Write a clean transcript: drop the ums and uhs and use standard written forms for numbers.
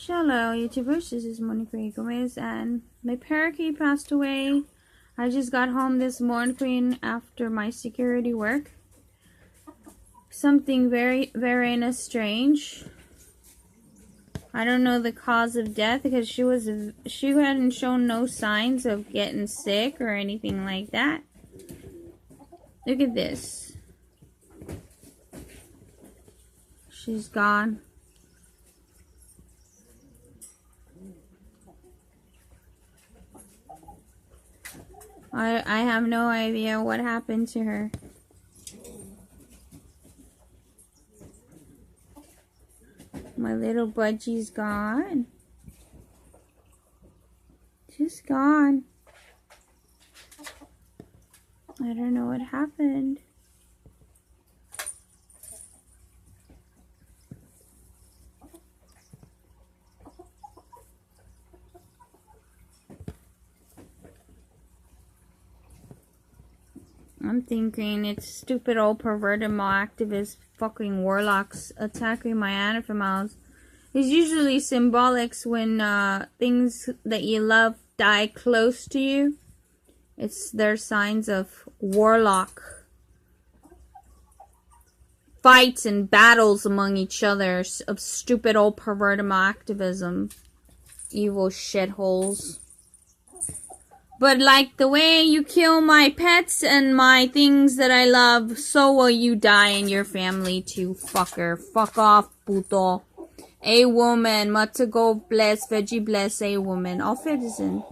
Hello YouTubers, this is Monica Gomez and my parakeet passed away. I just got home this morning after my security work. Something very strange. I don't know the cause of death because she hadn't shown no signs of getting sick or anything like that. Look at this. She's gone. I have no idea what happened to her. My little Budgie's gone. She's gone. I don't know what happened. I'm thinking it's stupid old perverted activist fucking warlocks attacking my animals. It's usually symbolics when things that you love die close to you. They're signs of warlock fights and battles among each other of stupid old perverted activism. Evil shitholes. But like the way you kill my pets and my things that I love, so will you die and your family too, fucker. Fuck off, puto. AWOMEN, Matzo bless, veggie bless, AWOMEN. Auf Wiedersehen.